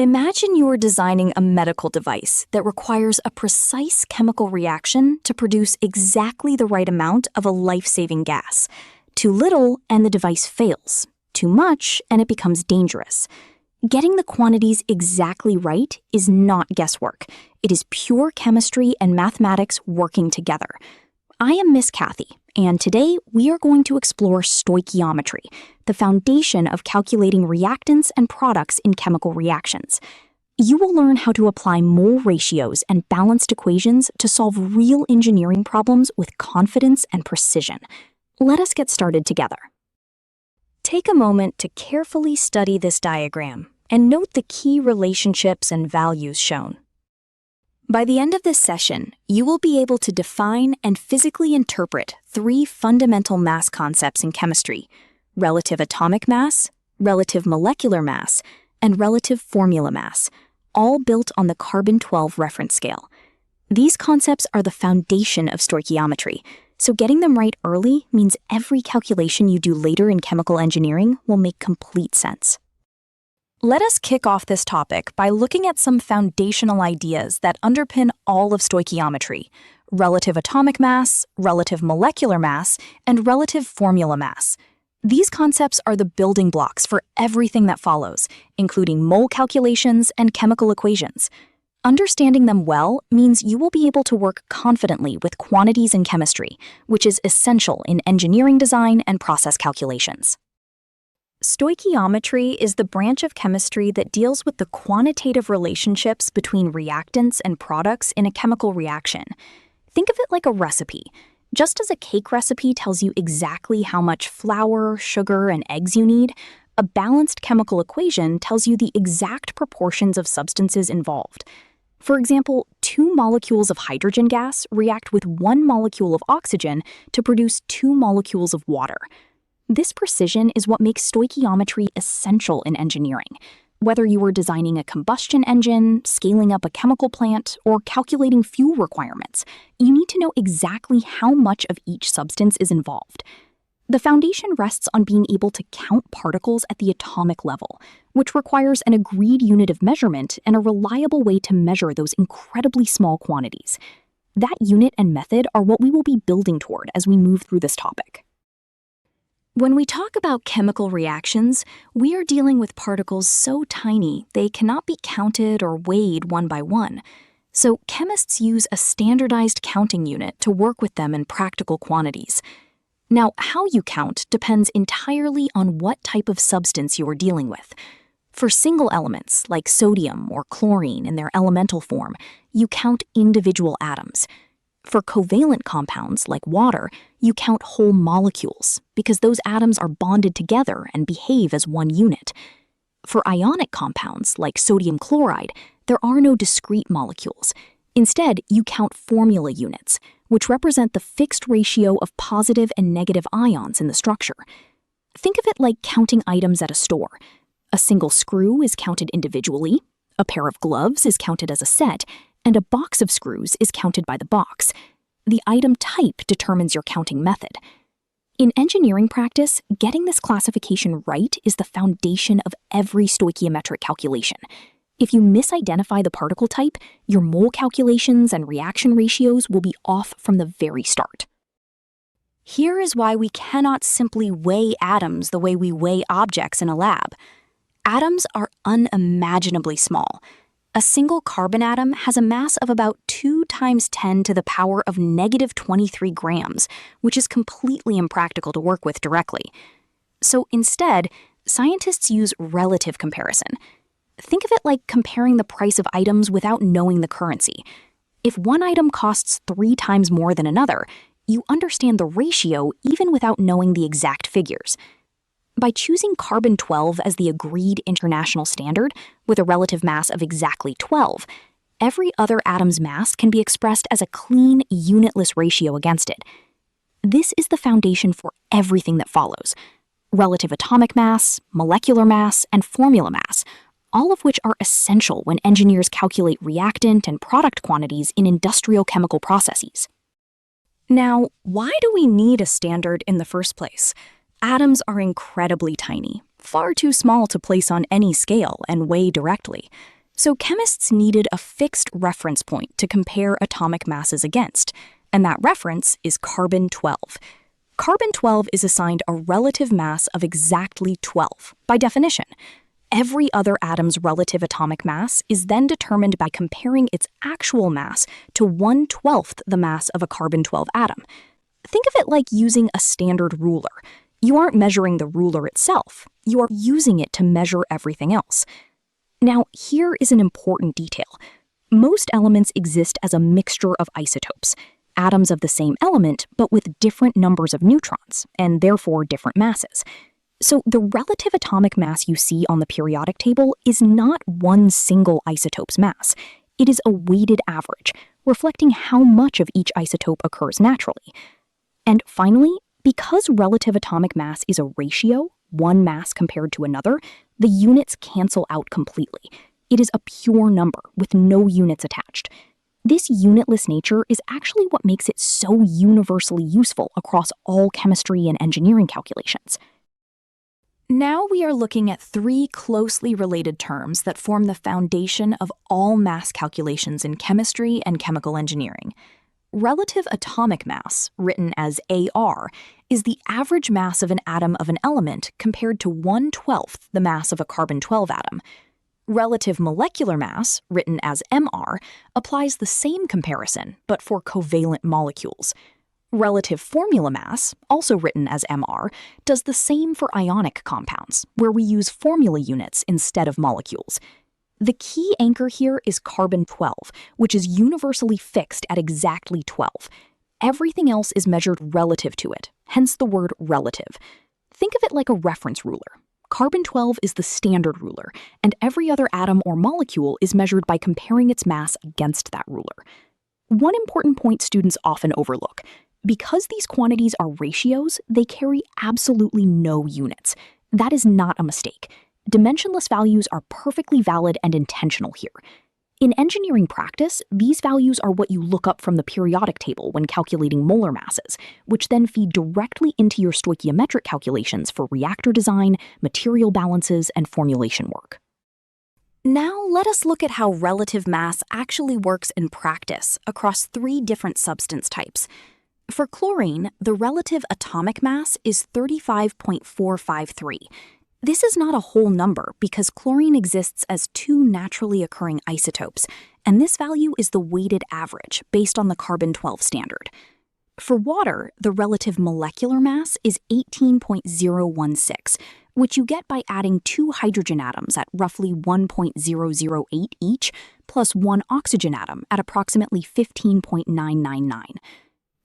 Imagine you're designing a medical device that requires a precise chemical reaction to produce exactly the right amount of a life-saving gas. Too little, and the device fails. Too much, and it becomes dangerous. Getting the quantities exactly right is not guesswork. It is pure chemistry and mathematics working together. I am Miss Kathy, and today we are going to explore stoichiometry, the foundation of calculating reactants and products in chemical reactions. You will learn how to apply mole ratios and balanced equations to solve real engineering problems with confidence and precision. Let us get started together. Take a moment to carefully study this diagram and note the key relationships and values shown. By the end of this session, you will be able to define and physically interpret three fundamental mass concepts in chemistry: relative atomic mass, relative molecular mass, and relative formula mass, all built on the carbon-12 reference scale. These concepts are the foundation of stoichiometry, so getting them right early means every calculation you do later in chemical engineering will make complete sense. Let us kick off this topic by looking at some foundational ideas that underpin all of stoichiometry: relative atomic mass, relative molecular mass, and relative formula mass. These concepts are the building blocks for everything that follows, including mole calculations and chemical equations. Understanding them well means you will be able to work confidently with quantities in chemistry, which is essential in engineering design and process calculations. Stoichiometry is the branch of chemistry that deals with the quantitative relationships between reactants and products in a chemical reaction. Think of it like a recipe. Just as a cake recipe tells you exactly how much flour, sugar, and eggs you need, a balanced chemical equation tells you the exact proportions of substances involved. For example, 2 molecules of hydrogen gas react with 1 molecule of oxygen to produce 2 molecules of water. This precision is what makes stoichiometry essential in engineering. Whether you are designing a combustion engine, scaling up a chemical plant, or calculating fuel requirements, you need to know exactly how much of each substance is involved. The foundation rests on being able to count particles at the atomic level, which requires an agreed unit of measurement and a reliable way to measure those incredibly small quantities. That unit and method are what we will be building toward as we move through this topic. When we talk about chemical reactions, we are dealing with particles so tiny they cannot be counted or weighed one by one. So chemists use a standardized counting unit to work with them in practical quantities. Now, how you count depends entirely on what type of substance you are dealing with. For single elements, like sodium or chlorine in their elemental form, you count individual atoms. For covalent compounds, like water, you count whole molecules, because those atoms are bonded together and behave as one unit. For ionic compounds, like sodium chloride, there are no discrete molecules. Instead, you count formula units, which represent the fixed ratio of positive and negative ions in the structure. Think of it like counting items at a store. A single screw is counted individually, a pair of gloves is counted as a set, and a box of screws is counted by the box. The item type determines your counting method. In engineering practice, getting this classification right is the foundation of every stoichiometric calculation. If you misidentify the particle type, your mole calculations and reaction ratios will be off from the very start. Here is why we cannot simply weigh atoms the way we weigh objects in a lab. Atoms are unimaginably small. A single carbon atom has a mass of about 2 × 10 to the power of -23 grams, which is completely impractical to work with directly. So instead, scientists use relative comparison. Think of it like comparing the price of items without knowing the currency. If one item costs 3 times more than another, you understand the ratio even without knowing the exact figures. By choosing carbon-12 as the agreed international standard, with a relative mass of exactly 12, every other atom's mass can be expressed as a clean, unitless ratio against it. This is the foundation for everything that follows: relative atomic mass, molecular mass, and formula mass, all of which are essential when engineers calculate reactant and product quantities in industrial chemical processes. Now, why do we need a standard in the first place? Atoms are incredibly tiny. far too small to place on any scale and weigh directly. So chemists needed a fixed reference point to compare atomic masses against, and that reference is carbon-12. Carbon-12 is assigned a relative mass of exactly 12, by definition. Every other atom's relative atomic mass is then determined by comparing its actual mass to 1/12 the mass of a carbon-12 atom. Think of it like using a standard ruler. You aren't measuring the ruler itself, you are using it to measure everything else. Now, here is an important detail. Most elements exist as a mixture of isotopes, atoms of the same element but with different numbers of neutrons, and therefore different masses. So the relative atomic mass you see on the periodic table is not one single isotope's mass. It is a weighted average, reflecting how much of each isotope occurs naturally. And finally, because relative atomic mass is a ratio, one mass compared to another, the units cancel out completely. It is a pure number with no units attached. This unitless nature is actually what makes it so universally useful across all chemistry and engineering calculations. Now we are looking at three closely related terms that form the foundation of all mass calculations in chemistry and chemical engineering. Relative atomic mass, written as AR, is the average mass of an atom of an element compared to 1/12 the mass of a carbon-12 atom. Relative molecular mass, written as MR, applies the same comparison, but for covalent molecules. Relative formula mass, also written as MR, does the same for ionic compounds, where we use formula units instead of molecules. The key anchor here is carbon-12, which is universally fixed at exactly 12. Everything else is measured relative to it, hence the word relative. Think of it like a reference ruler. Carbon-12 is the standard ruler, and every other atom or molecule is measured by comparing its mass against that ruler. One important point students often overlook. Because these quantities are ratios, they carry absolutely no units. That is not a mistake. Dimensionless values are perfectly valid and intentional here. In engineering practice, these values are what you look up from the periodic table when calculating molar masses, which then feed directly into your stoichiometric calculations for reactor design, material balances, and formulation work. Now let us look at how relative mass actually works in practice across three different substance types. For chlorine, the relative atomic mass is 35.453. This is not a whole number because chlorine exists as two naturally occurring isotopes, and this value is the weighted average based on the carbon-12 standard. For water, the relative molecular mass is 18.016, which you get by adding two hydrogen atoms at roughly 1.008 each, plus one oxygen atom at approximately 15.999.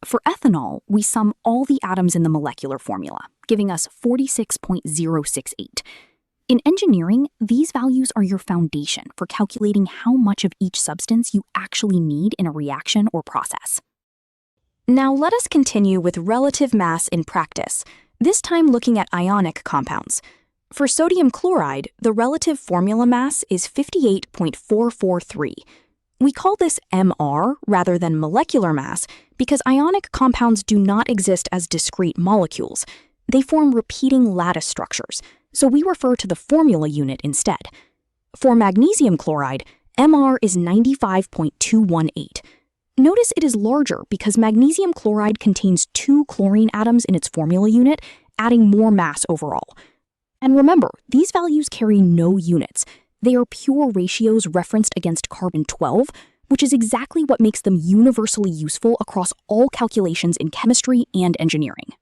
For ethanol, we sum all the atoms in the molecular formula, giving us 46.068. In engineering, these values are your foundation for calculating how much of each substance you actually need in a reaction or process. Now let us continue with relative mass in practice, this time looking at ionic compounds. For sodium chloride, the relative formula mass is 58.443. We call this MR rather than molecular mass because ionic compounds do not exist as discrete molecules. They form repeating lattice structures, so we refer to the formula unit instead. For magnesium chloride, MR is 95.218. Notice it is larger because magnesium chloride contains two chlorine atoms in its formula unit, adding more mass overall. And remember, these values carry no units. They are pure ratios referenced against carbon-12, which is exactly what makes them universally useful across all calculations in chemistry and engineering.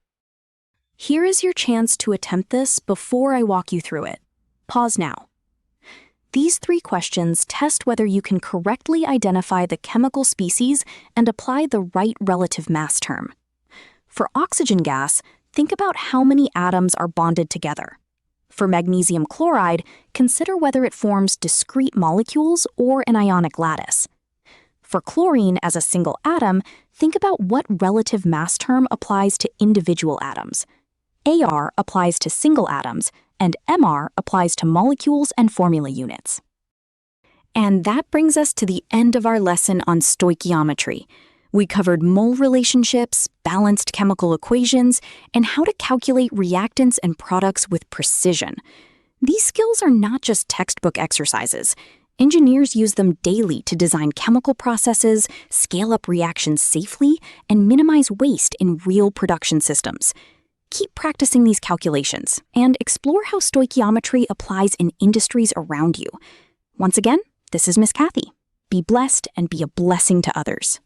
Here is your chance to attempt this before I walk you through it. Pause now. These three questions test whether you can correctly identify the chemical species and apply the right relative mass term. For oxygen gas, think about how many atoms are bonded together. For magnesium chloride, consider whether it forms discrete molecules or an ionic lattice. For chlorine as a single atom, think about what relative mass term applies to individual atoms. AR applies to single atoms, and MR applies to molecules and formula units. And that brings us to the end of our lesson on stoichiometry. We covered mole relationships, balanced chemical equations, and how to calculate reactants and products with precision. These skills are not just textbook exercises. Engineers use them daily to design chemical processes, scale up reactions safely, and minimize waste in real production systems. Keep practicing these calculations and explore how stoichiometry applies in industries around you. Once again, this is Miss Kathy. Be blessed and be a blessing to others.